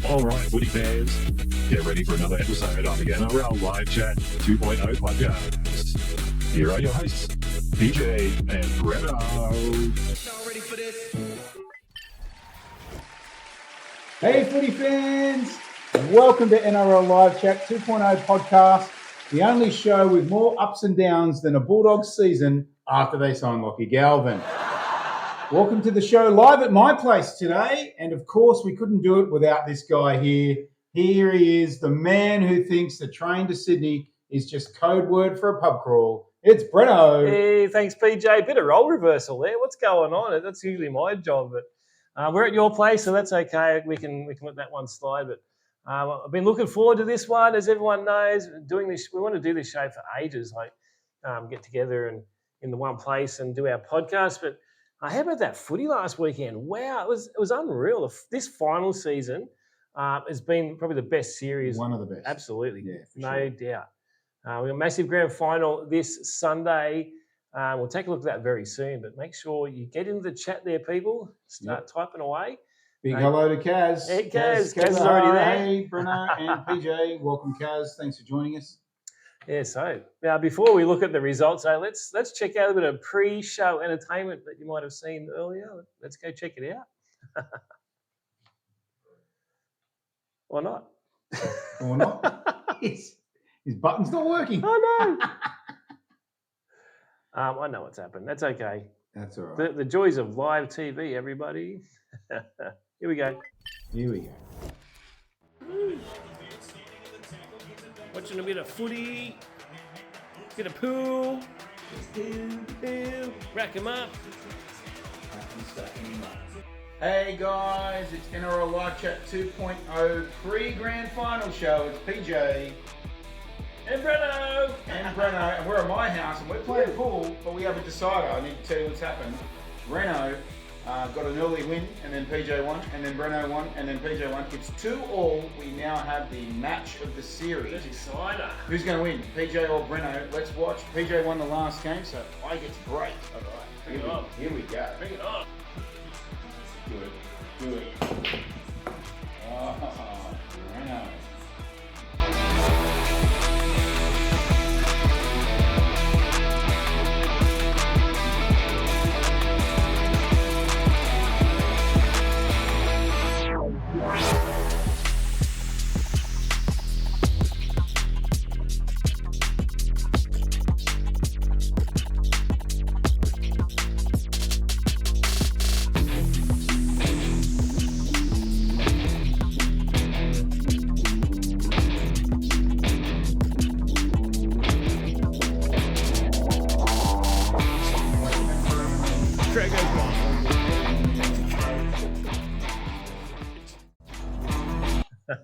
All right, footy fans, get ready for another episode of the NRL Live Chat 2.0 podcast. Here are your hosts, PJ and Breno. Hey footy fans, welcome to NRL Live Chat 2.0 podcast, the only show with more ups and downs than a Bulldogs season after they sign Lockie Galvin. Welcome to the show live at my place today, and of course we couldn't do it without this guy here. Here he is, the man who thinks the train to Sydney is just code word for a pub crawl. It's Breno. Hey, thanks PJ. Bit of role reversal there. What's going on? That's usually my job, but we're at your place, so that's okay. We can let that one slide. But I've been looking forward to this one, as everyone knows. Doing this, we want to do this show for ages, like get together and in the one place and do our podcast. But how about that footy last weekend? Wow, it was unreal. This final season has been probably the best series. One of the best. Absolutely, yeah, no doubt. We have a massive grand final this Sunday. We'll take a look at that very soon, but make sure you get into the chat there, people. Start typing away. Big hello to Kaz. Hey, Kaz is already there. Hey, Breno and PJ. Welcome, Kaz. Thanks for joining us. Yeah, so now before we look at the results, let's check out a bit of pre-show entertainment that you might have seen earlier. Let's go check it out. Or not. Or not. His button's not working. Oh, no. I know what's happened. That's okay. That's all right. The joys of live TV, everybody. Here we go. Here we go. Watching a bit of footy, bit of pool, rack 'em up. Hey guys, it's NRL Live Chat 2.0 pre-grand final show. It's PJ And Breno. and we're at my house and we're playing pool, but we haven't decided. I need to tell you what's happened. Breno got an early win, and then PJ won, and then Breno won, and then PJ won. It's 2-2. We now have the match of the series. That's exciting. Who's going to win, PJ or Breno? Let's watch. PJ won the last game, so I get to break. All right, bring it on. Here we go. Bring it on. Do it. Oh, Breno.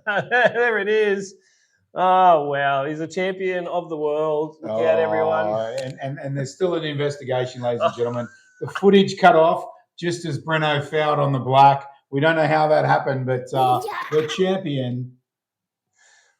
There it is. Oh, wow. He's a champion of the world. Look out, everyone. And there's still an investigation, ladies and gentlemen. The footage cut off just as Breno fouled on the black. We don't know how that happened, but the champion.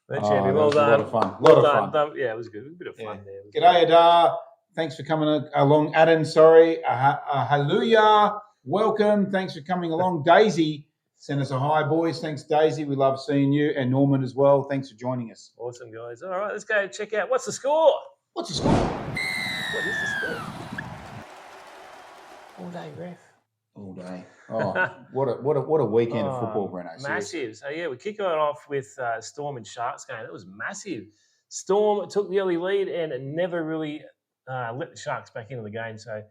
The champion. Well done. A lot of fun. Lot of fun. Yeah, it was good. A bit of fun there. G'day, Adar. Thanks for coming along. Adam, sorry. Hallelujah. Welcome. Thanks for coming along. Daisy, send us a hi, boys. Thanks, Daisy. We love seeing you. And Norman as well. Thanks for joining us. Awesome, guys. All right, let's go check out. What's the score? What's the score? What is the score? All day, ref. All day. Oh, what a weekend of football, Breno. Massive. So, yeah, we kick it off with Storm and Sharks game. That was massive. Storm took the early lead and never really let the Sharks back into the game. So,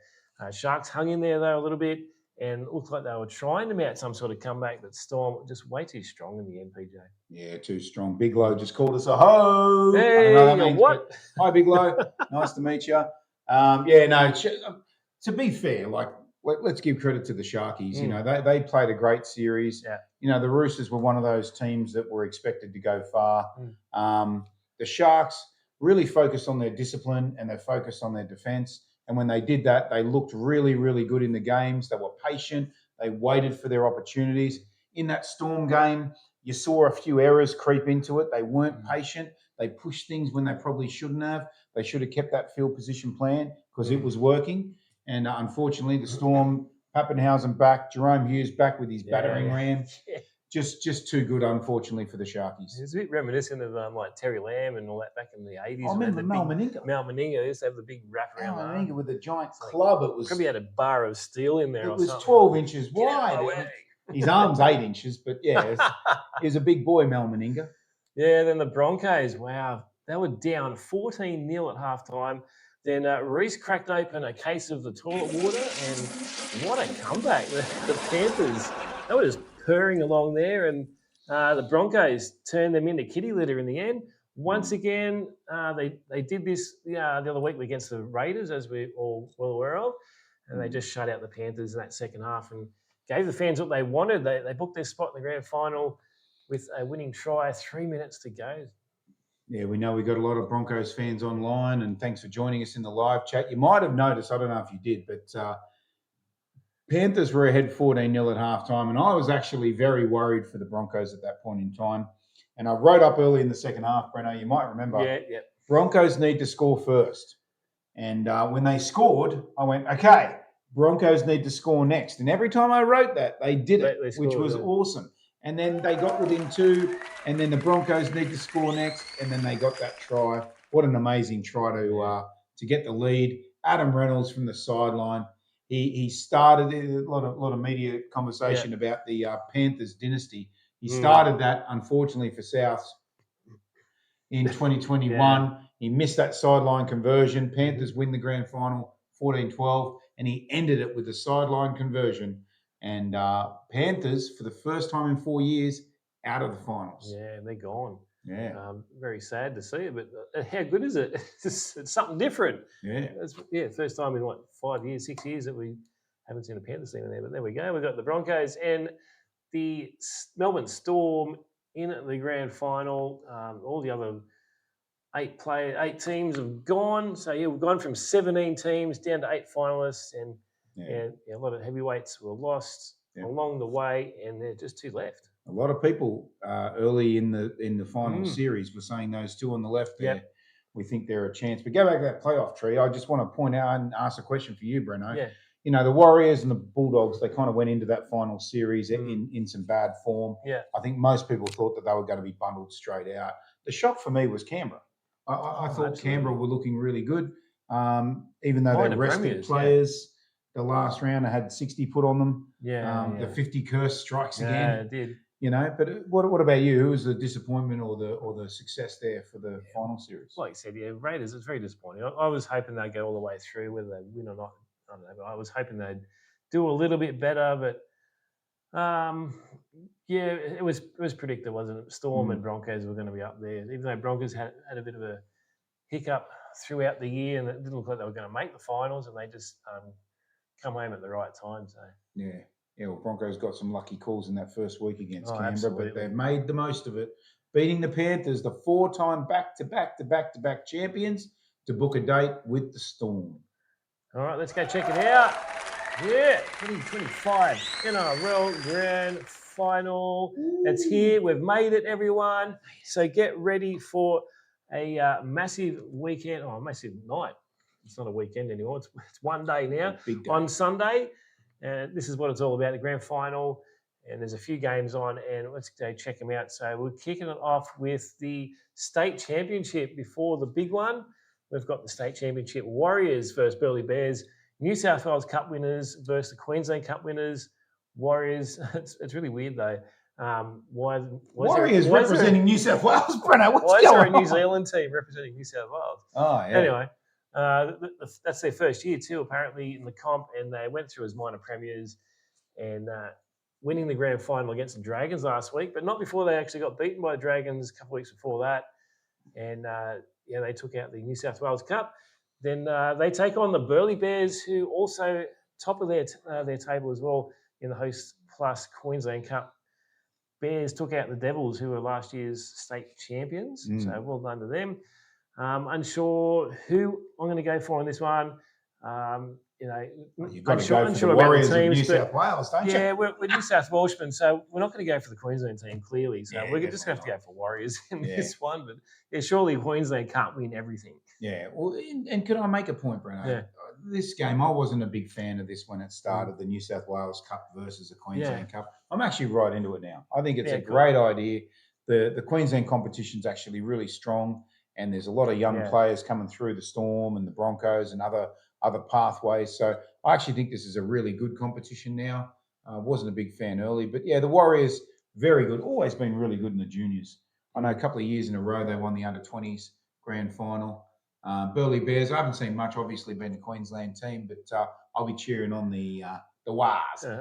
Sharks hung in there, though, a little bit. And it looked like they were trying to mount some sort of comeback, but Storm just way too strong in the end, PJ. Yeah, too strong. Big Low just called us a ho. Hey, what? Hi, Big Low. Nice to meet you. To be fair, let's give credit to the Sharkies. You know, they played a great series. Yeah. You know, the Roosters were one of those teams that were expected to go far. The Sharks really focused on their discipline and they focused on their defence. And when they did that, they looked really, really good in the games. They were patient. They waited for their opportunities. In that Storm game, you saw a few errors creep into it. They weren't patient. They pushed things when they probably shouldn't have. They should have kept that field position plan because it was working. And unfortunately, the Storm, Pappenhausen back, Jerome Hughes back with his battering ram. just too good, unfortunately, for the Sharkies. It's a bit reminiscent of like Terry Lamb and all that back in the 80s. I remember Mal Meninga. Mal Meninga used to have the big wrap around Mal the Meninga arm. with a giant club. It was Probably had a bar of steel in there. It or was something. 12 inches Get out of my wide. way. His arm's 8 inches, but yeah, he was a big boy, Mal Meninga. Yeah, then the Broncos, wow, they were down 14-0 at halftime. Then Reece cracked open a case of the toilet water, and what a comeback. The Panthers, they were just purring along there, and the Broncos turned them into kitty litter in the end. Once again, they did this the other week against the Raiders, as we all well aware of, and they just shut out the Panthers in that second half and gave the fans what they wanted. They booked their spot in the grand final with a winning try, 3 minutes to go. Yeah, we know we've got a lot of Broncos fans online, and thanks for joining us in the live chat. You might have noticed, I don't know if you did, but Panthers were ahead 14-0 at halftime, and I was actually very worried for the Broncos at that point in time. And I wrote up early in the second half, Breno, you might remember, Broncos need to score first. And when they scored, I went, okay, Broncos need to score next. And every time I wrote that, they did it, which was awesome. And then they got within 2, and then the Broncos need to score next, and then they got that try. What an amazing try to get the lead. Adam Reynolds from the sideline. He started a lot of media conversation about the Panthers dynasty. He started that, unfortunately, for Souths in 2021. Yeah. He missed that sideline conversion. Panthers win the grand final 14-12, and he ended it with a sideline conversion. And Panthers, for the first time in 4 years, out of the finals. Yeah, they're gone. Yeah. Very sad to see it, but how good is it? It's something different. Yeah. First time in 5 years, 6 years that we haven't seen a Panthers team in there. But there we go. We've got the Broncos and the Melbourne Storm in the grand final. All the other 8 teams have gone. So we've gone from 17 teams down to 8 finalists, and a lot of heavyweights were lost along the way, and there are just 2 left. A lot of people early in the final series were saying those 2 on the left there. We think they're a chance. But go back to that playoff tree. I just want to point out and ask a question for you, Breno. Yeah. You know, the Warriors and the Bulldogs, they kind of went into that final series in some bad form. Yeah. I think most people thought that they were going to be bundled straight out. The shock for me was Canberra. I thought Canberra were looking really good, even though they rested players. The last round, I had 60 put on them. The 50 curse strikes again. Yeah, it did. You know, but what about you? Who was the disappointment or the success there for the final series? Like you said, Raiders, it's very disappointing. I was hoping they'd go all the way through, whether they win or not. I don't know, but I was hoping they'd do a little bit better. But it was predicted, wasn't it? Storm and Broncos were going to be up there, even though Broncos had a bit of a hiccup throughout the year, and it didn't look like they were going to make the finals, and they just come home at the right time. So well, Broncos got some lucky calls in that first week against Canberra, absolutely. But they've made the most of it, beating the Panthers, the 4-time back-to-back champions, to book a date with the Storm. All right, let's go check it out. 2025 NRL Grand Final. Ooh. It's here. We've made it, everyone. So get ready for a massive weekend, massive night. It's not a weekend anymore. It's one day now. Big day. On Sunday. And this is what it's all about, the grand final. And there's a few games on, and let's go check them out. So we're kicking it off with the state championship before the big one. We've got the state championship Warriors versus Burleigh Bears, New South Wales Cup winners versus the Queensland Cup winners. Warriors, it's really weird though. Warriors representing New South Wales, Breno. Why is there a New Zealand team representing New South Wales? Oh, yeah. Anyway, that's their first year too, apparently, in the comp, and they went through as minor premiers and winning the grand final against the Dragons last week, but not before they actually got beaten by the Dragons a couple of weeks before that. And they took out the New South Wales Cup. Then they take on the Burleigh Bears, who also top of their table as well in the Host Plus Queensland Cup. Bears took out the Devils, who were last year's state champions. So well done to them. Unsure who I'm going to go for on this one. You've got to go for the Warriors of New South Wales, don't you? Yeah, we're New South Welshmen, so we're not going to go for the Queensland team, clearly. So we're just going to have to go for Warriors in this one. But surely Queensland can't win everything. Yeah, well, and could I make a point, Breno? Yeah. this game, I wasn't a big fan of this when it started, the New South Wales Cup versus the Queensland Cup. I'm actually right into it now. I think it's a great idea. The Queensland competition's actually really strong, and there's a lot of young players coming through the Storm and the Broncos and other pathways. So I actually think this is a really good competition now. Wasn't a big fan early, but yeah, the Warriors, very good. Always been really good in the juniors. I know a couple of years in a row they won the under-20s grand final. Burleigh Bears, I haven't seen much, obviously, been the Queensland team, but I'll be cheering on the Wars. The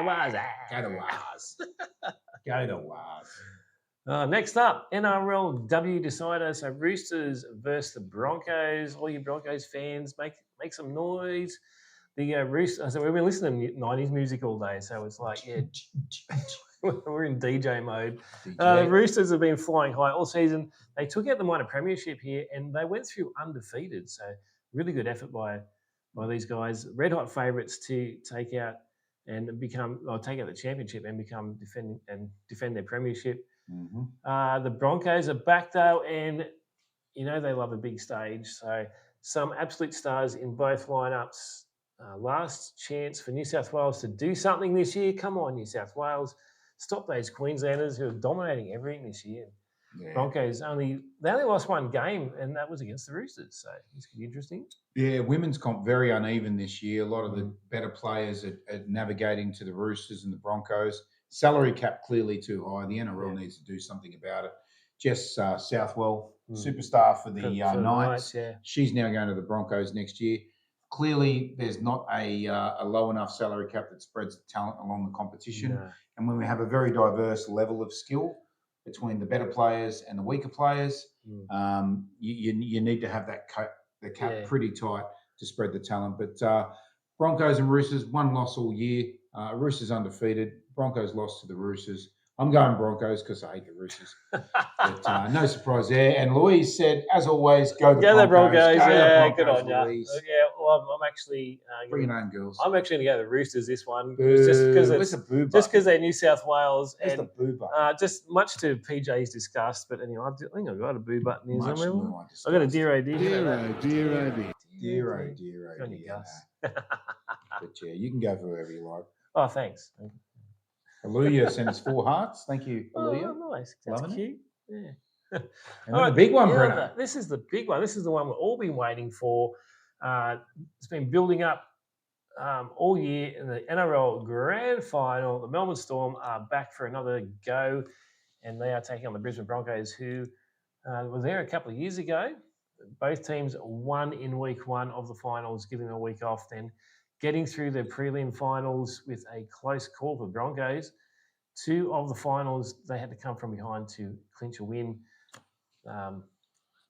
Wars. Go the Wars. Go the Wars. Next up, NRL W decider. So Roosters versus the Broncos. All you Broncos fans, make some noise. The Roosters. So we've been listening to 90s music all day, so it's like, we're in DJ mode. The Roosters have been flying high all season. They took out the minor premiership here, and they went through undefeated. So really good effort by these guys. Red hot favourites to take out the championship and defend their premiership. Mm-hmm. The Broncos are back though, and they love a big stage. So some absolute stars in both lineups. Last chance for New South Wales to do something this year. Come on, New South Wales. Stop those Queenslanders who are dominating everything this year. Yeah. Broncos only lost one game, and that was against the Roosters. So it's going to be interesting. Yeah, women's comp very uneven this year. A lot of the better players are navigating to the Roosters and the Broncos. Salary cap clearly too high. The NRL needs to do something about it. Jess Southwell, superstar for the Knights. She's now going to the Broncos next year. Clearly, there's not a low enough salary cap that spreads the talent along the competition. No. And when we have a very diverse level of skill between the better players and the weaker players, you need to have the cap pretty tight to spread the talent. But Broncos and Roosters, one loss all year. Roosters undefeated. Broncos lost to the Roosters. I'm going Broncos because I hate the Roosters. But no surprise there. And Louise said, as always, go the Broncos. Good on you. Yeah, well, I'm actually bring it on, girls. I'm actually going to go the Roosters this one. Just because they're New South Wales. Where's the boo button? Just much to PJ's disgust. But anyway, I think I've got a boo button here somewhere. I've got a dear. But yeah, you can go for whoever you like. Oh, thanks. Aluya sent us 4 hearts. Thank you, Aluya. Oh, nice. That's cute. Yeah. And the big one, Breno. This is the big one. This is the one we've all been waiting for. It's been building up all year in the NRL Grand Final. The Melbourne Storm are back for another go, and they are taking on the Brisbane Broncos, who were there a couple of years ago. Both teams won in week 1 of the finals, giving them a week off, then getting through the prelim finals with a close call for Broncos. 2 of the finals, they had to come from behind to clinch a win.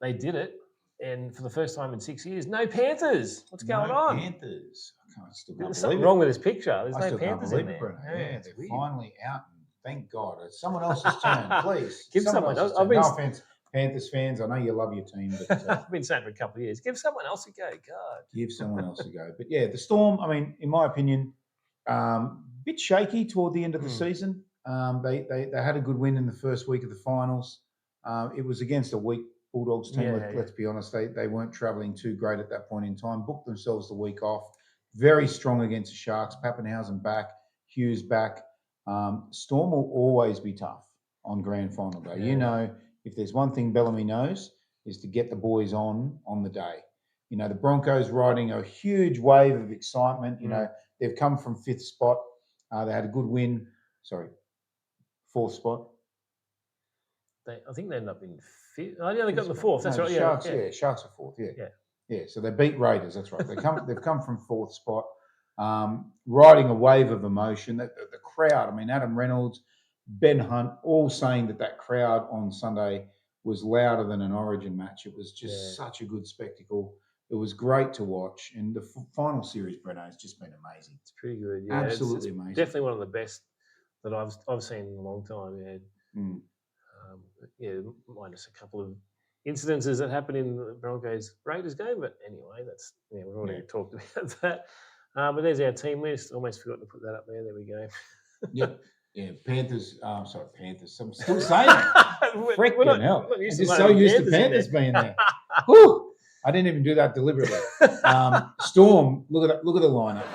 They did it, and for the first time in 6 years, no Panthers. What's going on? Panthers. There's something wrong with this picture. There's no Panthers in there. Yeah, they're finally out. Thank God. It's someone else's turn, please. Give someone else. No offense, Panthers fans. I know you love your team, but I've been saying for a couple of years, give someone else a go. God, give someone else a go. But yeah, the Storm. I mean, in my opinion, bit shaky toward the end of the season. They had a good win in the first week of the finals. It was against a weak Bulldogs team. Let's be honest, they weren't travelling too great at that point in time. Booked themselves the week off. Very strong against the Sharks. Pappenhausen back, Hughes back. Storm will always be tough on Grand Final day. Yeah. You know, if there's one thing Bellamy knows is to get the boys on the day. You know, the Broncos riding a huge wave of excitement. You know, they've come from 5th spot. They had a good win. 4th spot. I think they ended up in 5th. Oh, yeah, they got the 4th. That's right. Sharks, Sharks are 4th. Yeah. So they beat Raiders. That's right. They've come from 4th spot, riding a wave of emotion. The crowd. I mean, Adam Reynolds, Ben Hunt, all saying that crowd on Sunday was louder than an Origin match. It was just such a good spectacle. It was great to watch, and the final series, Breno, has just been amazing. It's pretty good. Yeah, absolutely amazing. Definitely one of the best that I've seen in a long time. Yeah, minus a couple of incidences that happened in the Broncos Raiders game, but anyway, we've already talked about that. But there's our team list. Almost forgot to put that up there. There we go. Yep. Yeah, Panthers. Panthers. I'm still saying it. Freaking hell. I'm just so used to Panthers being there. Whew. I didn't even do that deliberately. Storm, look at the lineup.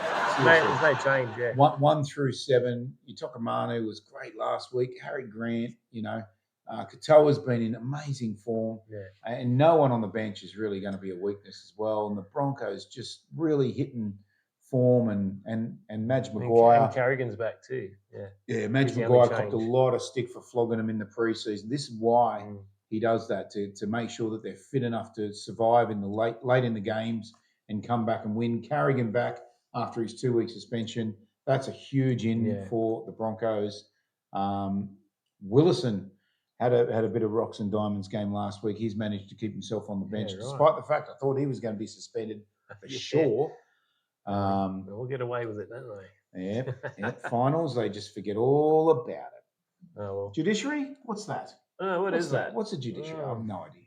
There's no change, yeah. 1 through 7. Utokamanu was great last week. Harry Grant, Katoa's been in amazing form. Yeah. And no one on the bench is really going to be a weakness as well. And the Broncos just really hitting form and Madge Maguire. And Carrigan's back too. Yeah. Yeah, Madge Maguire copped a lot of stick for flogging them in the preseason. This is why he does that, to make sure that they're fit enough to survive in the late in the games and come back and win. Carrigan back after his 2-week suspension. That's a huge for the Broncos. Willison had a bit of rocks and diamonds game last week. He's managed to keep himself on the bench, despite the fact I thought he was going to be suspended for sure. We'll get away with it, don't they? Yeah. Finals, they just forget all about it. Oh, well. Judiciary? What's that? Oh, what is that? What's a judiciary? I have no idea.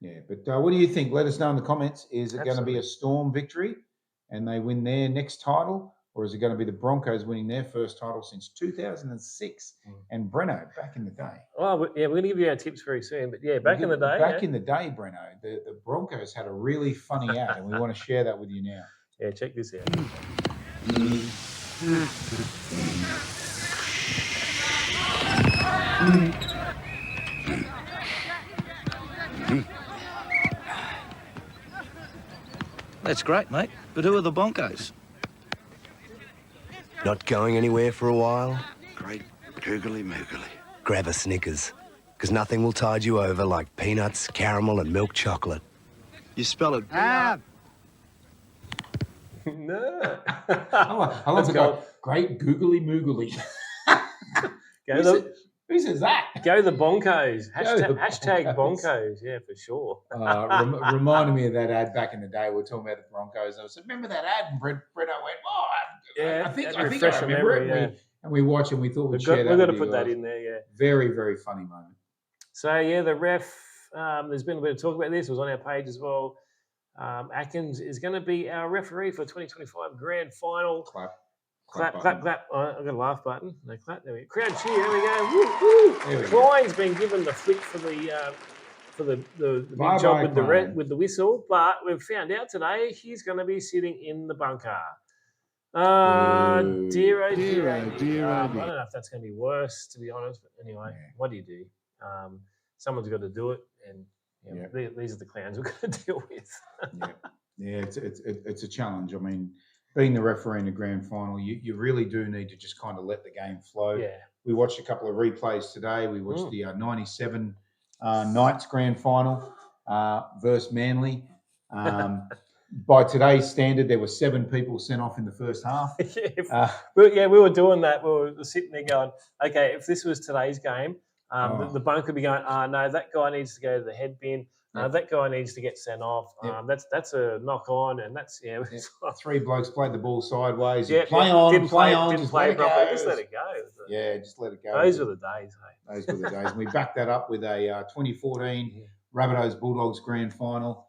Yeah, but what do you think? Let us know in the comments. Is it going to be a Storm victory and they win their next title? Or is it going to be the Broncos winning their first title since 2006? And Breno, back in the day. Oh, yeah, we're going to give you our tips very soon. But yeah, back in the day. Back in the day, Breno, the Broncos had a really funny ad, and we want to share that with you now. Yeah, check this out. That's great, mate. But who are the Broncos? Not going anywhere for a while? Great googly moogly. Grab a Snickers, because nothing will tide you over like peanuts, caramel and milk chocolate. You spell it No. I love to go, great googly moogly. Who says that? Go the Broncos. Hashtag Broncos. Yeah, for sure. Reminded me of that ad back in the day. We were talking about the Broncos. I said, remember that ad? And Breno went, I think I remember it. And we watched and we thought we'd share that. We've got to put that in there, yeah. Very, very funny moment. So, yeah, the ref, there's been a bit of talk about this. It was on our page as well. Atkins is going to be our referee for 2025 Grand Final. Clap. Oh, I've got a laugh button. No clap. There we go. Crowd cheer. There we go. Woo, woo. Klein's been given the flick for the big job with the whistle, but we've found out today he's going to be sitting in the bunker. Dear. I don't know if that's going to be worse, to be honest. But anyway, what do you do? Someone's got to do it, and these are the clowns we're going to deal with. It's a challenge. I mean, being the referee in the grand final, you really do need to just kind of let the game flow. Yeah. We watched a couple of replays today. We watched the 97 Knights grand final versus Manly. By today's standard, there were 7 people sent off in the first half. We were doing that. We were sitting there going, okay, if this was today's game, the bunk would be going, no, that guy needs to go to the head bin. That guy needs to get sent off. That's a knock on, and that's 3 blokes played the ball sideways. Didn't play properly. Just let it go. Just let it go. Those were the days, hey. Those were the days. And we backed that up with a 2014 Rabbitohs Bulldogs Grand Final.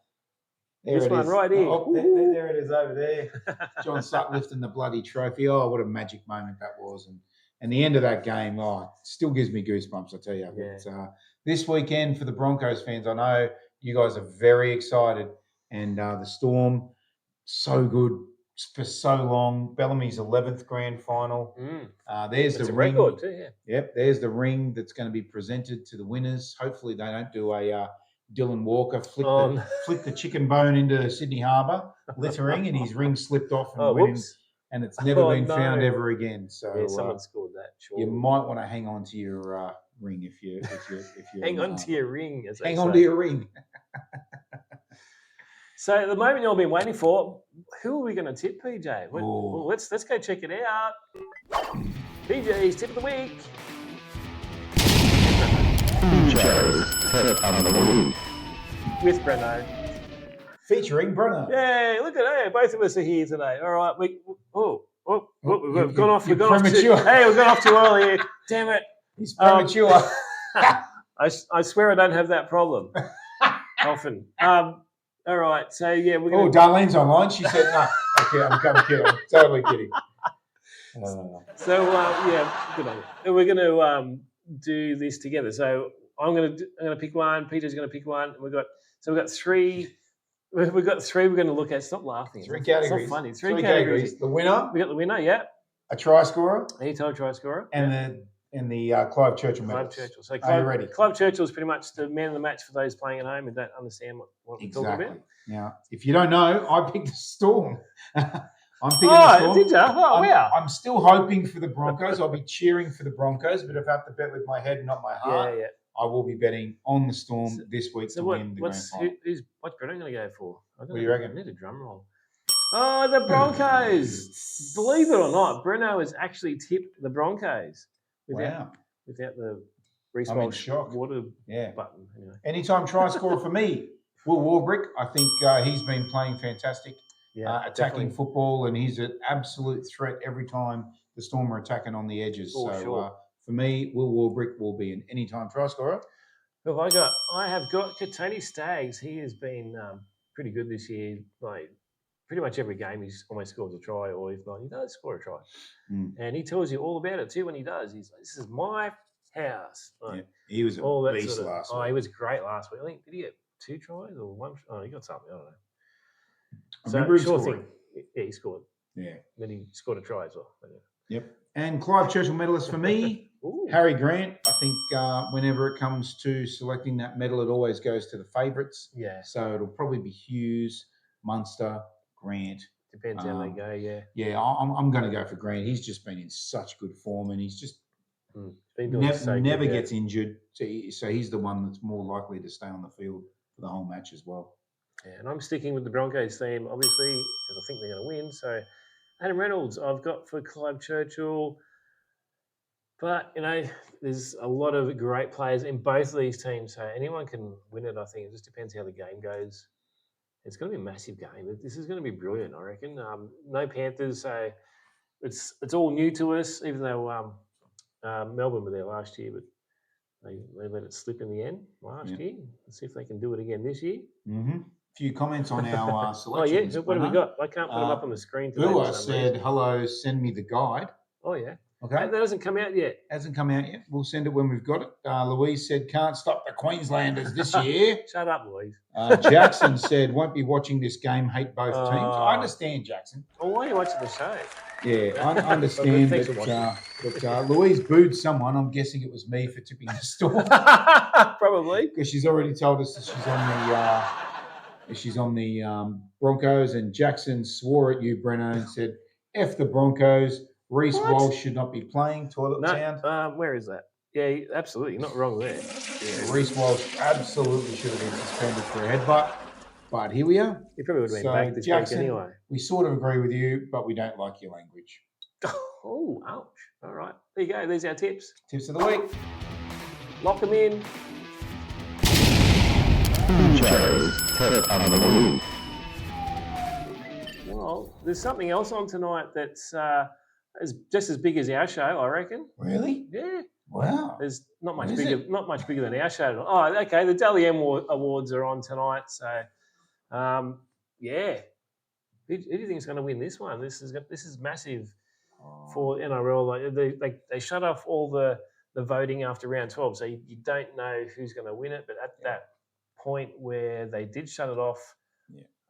This one right here. There it is over there. John Sutton lifting the bloody trophy. Oh, what a magic moment that was. And the end of that game, still gives me goosebumps, I tell you. Yeah. But, this weekend for the Broncos fans, I know you guys are very excited. And the Storm, so good for so long. Bellamy's 11th grand final. There's the ring. Record too, yeah. Yep, there's the ring that's going to be presented to the winners. Hopefully they don't do a Dylan Walker flick the chicken bone into Sydney Harbour, littering, and his ring slipped off and it's never been found ever again. So someone scored that. Sure. You might want to hang on to your ring if you hang on to your ring. Hang on to your ring. So the moment you've all been waiting for, who are we going to tip, PJ? Well, let's go check it out. PJ's tip of the week. PJ's tip of the week. With Breno. Featuring Breno. Yeah, look at that. Both of us are here today. All right. We've gone off. We've gone off too early here. Damn it. He's premature. I swear I don't have that problem. Often. All right. So, yeah, we're going to... Darlene's online. She said, no. Okay, I'm kidding. I'm totally kidding. Good on you. We're going to do this together. So I'm going to pick one. Peter's going to pick one. We've got 3 We've got three we're going to look at. Stop laughing. Three It's categories. not funny. Three categories. The winner, We got the winner, yeah. a try scorer, Anytime try scorer. and the Clive Churchill Clive medalist. Churchill. So Are you ready? Clive Churchill is pretty much the man of the match for those playing at home and don't understand what we're talking about. Now, if you don't know, I picked the Storm. I'm picking the Storm. Did you? Oh, wow. I'm still hoping for the Broncos. I'll be cheering for the Broncos, but if I have to bet with my head, not my heart, Yeah. I will be betting on the Storm this week to win the Grand Final. What's Breno going to go for? What do you reckon? I need a drum roll. Oh, the Broncos. Believe it or not, Breno has actually tipped the Broncos without the Reece I'm in Walsh shock. water button. Anyway. Anytime try scorer for me, Will Warbrick. I think he's been playing fantastic, attacking football, and he's an absolute threat every time the Storm are attacking on the edges. For me, Will Warbrick will be an anytime try scorer. Who have I got? I have got Tony Staggs. He has been pretty good this year. Like pretty much every game, he almost scores a try, or if not, he does score a try. And he tells you all about it too when he does. He's like, "This is my house." Like, he was a beast last week. Oh, he was great last week. I think, did he get 2 tries or 1? Oh, he got something. I don't know. Remember he scored. Yeah, he scored. Yeah. Then he scored a try as well. Yep. And Clive Churchill medalist for me, Harry Grant. I think whenever it comes to selecting that medal, it always goes to the favourites. Yeah. So it'll probably be Hughes, Munster, Grant. Depends how they go, Yeah, I'm going to go for Grant. He's just been in such good form, and he's just never gets injured. So he's the one that's more likely to stay on the field for the whole match as well. Yeah, and I'm sticking with the Broncos theme, obviously, because I think they're going to win. So Adam Reynolds, I've got for Clive Churchill. But, there's a lot of great players in both of these teams. So anyone can win it, I think. It just depends how the game goes. It's going to be a massive game. This is going to be brilliant, I reckon. No Panthers, so it's all new to us, even though Melbourne were there last year, but they let it slip in the end last year. Let's see if they can do it again this year. Mm-hmm. A few comments on our selections. What have we got? I can't put them up on the screen today. Bua said, "Hello, send me the guide." Oh, yeah. Okay. That hasn't come out yet. Hasn't come out yet. We'll send it when we've got it. Louise said, "Can't stop the Queenslanders this year." Shut up, Louise. Jackson said, "Won't be watching this game. Hate both teams." I understand, Jackson. Well, why are you watching the show? Yeah, I understand that Louise booed someone. I'm guessing it was me for tipping the Storm. Probably. Because she's already told us that she's on the Broncos, and Jackson swore at you, Breno, and said, "F the Broncos. Reece Walsh should not be playing." Toilet sound. Where is that? Yeah, absolutely. You're not wrong there. Yeah, Reece Walsh absolutely should have been suspended for a headbutt. But here we are. He probably would have been back this Jackson, week anyway. We sort of agree with you, but we don't like your language. Oh, ouch. All right. There you go. There's our tips. Tips of the week. Lock them in. Well, there's something else on tonight that's just as big as our show, I reckon. Really? Yeah. Wow. There's not much bigger than our show. Oh, okay. The Dally M Awards are on tonight, so yeah. Who do you think is going to win this one? This is massive for NRL. Like they shut off all the voting after round 12, so you don't know who's going to win it. But at that point where they did shut it off,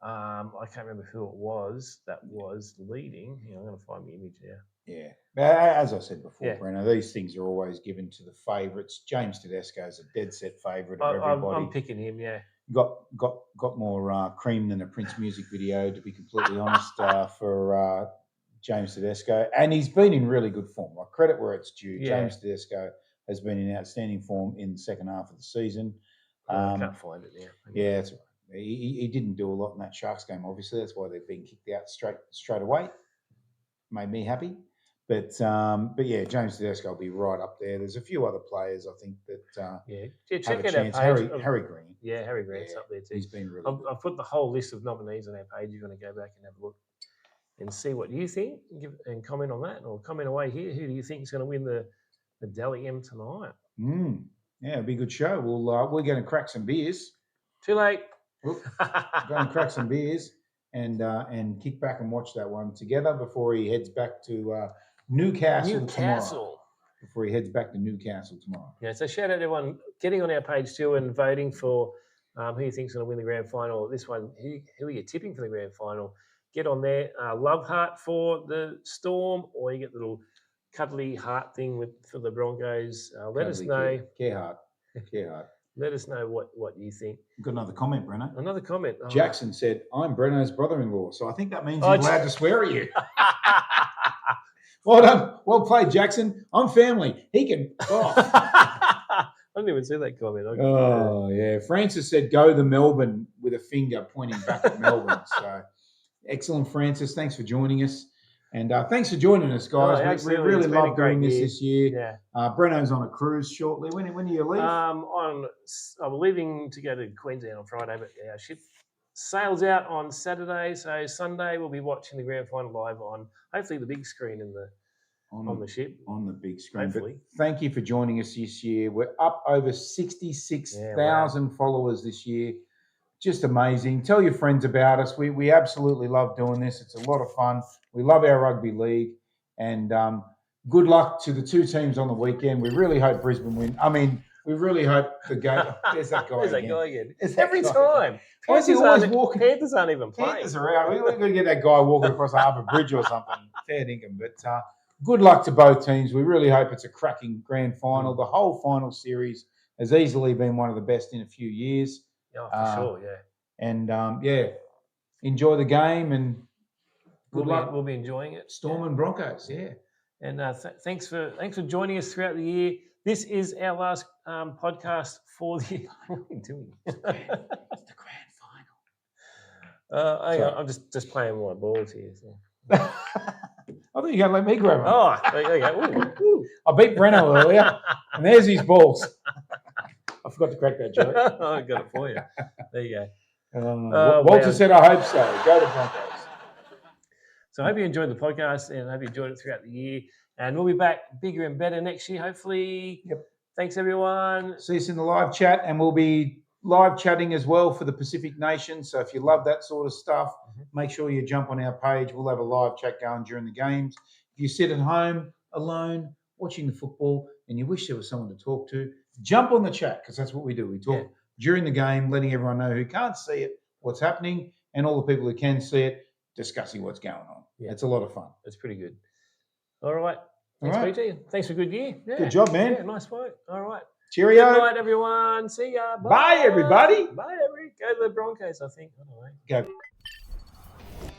I can't remember who it was that was leading. I'm going to find the image now. Yeah, as I said before, Breno, these things are always given to the favourites. James Tedesco is a dead set favourite of everybody. I'm picking him. Yeah. Got more cream than a Prince music video, to be completely honest, for James Tedesco, and he's been in really good form. Like, credit where it's due. Yeah. James Tedesco has been in outstanding form in the second half of the season. I can't find it now. Yeah, that's right. He didn't do a lot in that Sharks game. Obviously, that's why they've been kicked out straight away. Made me happy. But yeah, James Tedesco will be right up there. There's a few other players I think that check have out a chance. our page. Harry Green. Yeah, Harry Grant's up there too. He's been really good. I've put the whole list of nominees on our page. You're going to go back and have a look and see what you think and comment on that, or comment away here. Who do you think is going to win the Dally M tonight? Yeah, it'll be a good show. We're going to crack some beers. Too late. We're going to crack some beers and kick back and watch that one together before he heads back to Newcastle tomorrow. Before he heads back to Newcastle tomorrow. Yeah, so shout out to everyone getting on our page too and voting for Who you think's going to win the grand final? This one, who are you tipping for the grand final? Get on there. Love heart for the Storm, or you get the little cuddly heart thing for the Broncos. Let us know. Care heart. Let us know what you think. Got another comment, Breno. Another comment. Oh. Jackson said, "I'm Breno's brother-in-law," so I think that means Oh, he's allowed to swear at you. Well done. Well played, Jackson. I'm family. He can off. I didn't even see that comment. Oh, yeah. Francis said, "Go the Melbourne," with a finger pointing back at Melbourne. So excellent, Francis. Thanks for joining us. And thanks for joining us, guys. We really love doing this year. Yeah. Breno's on a cruise shortly. When do you leave? I'm leaving to go to Queensland on Friday, but our ship sails out on Saturday. So Sunday we'll be watching the grand final live on hopefully the big screen on the ship. On the big screen. Hopefully. But thank you for joining us this year. We're up over 66,000 followers this year. Just amazing. Tell your friends about us. We absolutely love doing this. It's a lot of fun. We love our rugby league. And good luck to the two teams on the weekend. We really hope Brisbane win. I mean, we really hope the game. There's that guy again. Every time. Why is he always walking? Panthers aren't even playing. Panthers are out. We're going to get that guy walking across Harbour Bridge or something. Fair dinkum. But good luck to both teams. We really hope it's a cracking grand final. The whole final series has easily been one of the best in a few years. Yeah, for sure, yeah. And, enjoy the game and good luck. We'll be enjoying it. Storm and Broncos, yeah. And thanks for joining us throughout the year. This is our last podcast for the year. What are you doing? It's the grand final. Hang on, I'm just playing my balls here. So. I thought you were going to let me grab them. Oh, there you go. Ooh. I beat Breno earlier, and there's his balls. I forgot to crack that joke. I got it for you. There you go. Walter said, "I hope so." Go to Broncos. So I hope you enjoyed the podcast and I hope you enjoyed it throughout the year. And we'll be back bigger and better next year, hopefully. Yep. Thanks, everyone. See us in the live chat, and we'll be live chatting as well for the Pacific Nations. So if you love that sort of stuff, make sure you jump on our page. We'll have a live chat going during the games. If you sit at home alone watching the football and you wish there was someone to talk to, jump on the chat, because that's what we do. We talk during the game, letting everyone know who can't see it, what's happening, and all the people who can see it, discussing what's going on. Yeah. It's a lot of fun. It's pretty good. All right. Thanks, PJ. Thanks for a good year. Yeah. Good job, man. Yeah, nice work. All right. Cheerio. Good night, everyone. See ya. Bye. Bye, everybody. Bye, Go to the Broncos, I think. I don't know. Go.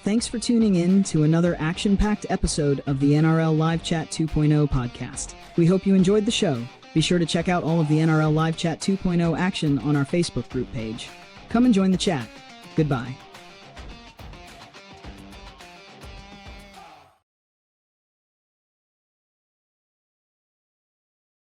Thanks for tuning in to another action-packed episode of the NRL Live Chat 2.0 podcast. We hope you enjoyed the show. Be sure to check out all of the NRL Live Chat 2.0 action on our Facebook group page. Come and join the chat. Goodbye.